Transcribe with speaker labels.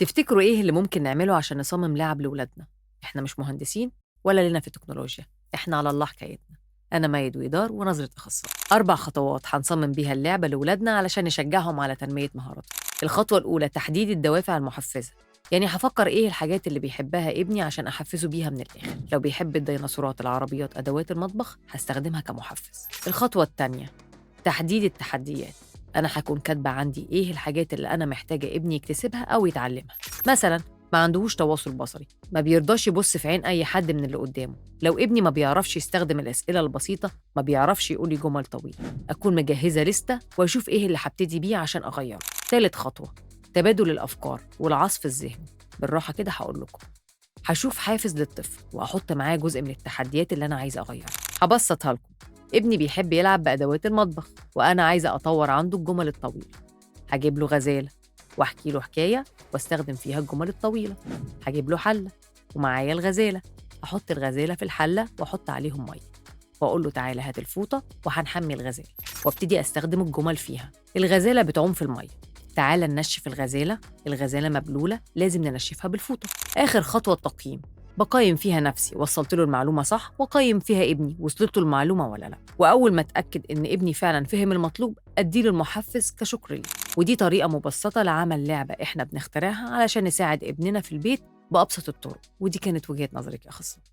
Speaker 1: تفتكروا إيه اللي ممكن نعمله عشان نصمم لعب لولادنا؟ إحنا مش مهندسين ولا لنا في التكنولوجيا، إحنا على الله حكايتنا. أنا مايد ويدار ونظرة أخصائي. 4 خطوات هنصمم بيها اللعبة لولادنا علشان نشجعهم على تنمية مهاراتهم. الخطوة الأولى تحديد الدوافع المحفزة، يعني هفكر إيه الحاجات اللي بيحبها ابني عشان أحفزه بيها من الآخر. لو بيحب الديناصورات، العربيات، أدوات المطبخ، هستخدمها كمحفز. الخطوة التانية تحديد التحديات، أنا هكون كاتبة عندي إيه الحاجات اللي أنا محتاجة ابني يكتسبها أو يتعلمها. مثلاً ما عندهوش تواصل بصري، ما بيرضاش يبص في عين أي حد من اللي قدامه. لو ابني ما بيعرفش يستخدم الأسئلة البسيطة، ما بيعرفش يقول لي جمل طويلة، أكون مجهزة لستة وأشوف إيه اللي هبتدي بيه عشان أغيره. ثالث خطوة تبادل الأفكار والعصف الذهني. بالراحة كده هقول لكم، هشوف حافز للطفل وأحط معاه جزء من التحديات اللي أنا عايزة أغيرها. هبسطها لكم، ابني بيحب يلعب بأدوات المطبخ وأنا عايزة أطور عنده الجمل الطويلة. هجيب له غزالة واحكي له حكاية واستخدم فيها الجمل الطويلة. هجيب له حلة ومعايا الغزالة، أحط الغزالة في الحلة وأحط عليهم مية وأقول له تعالى هات الفوطة وهنحمي الغزالة، وابتدي أستخدم الجمل فيها. الغزالة بتعوم في المية، تعالى ننشف الغزالة، الغزالة مبلولة لازم ننشفها بالفوطة. آخر خطوة التقييم، بقيم فيها نفسي وصلت له المعلومة صح، وقيم فيها ابني وصلت له المعلومة ولا لا. وأول ما أتأكد إن ابني فعلا فهم المطلوب أديله المحفز كشكر لي. ودي طريقة مبسطة لعمل لعبة إحنا بنخترعها علشان نساعد ابننا في البيت بأبسط الطرق. ودي كانت وجهة نظرك يا أخصائي.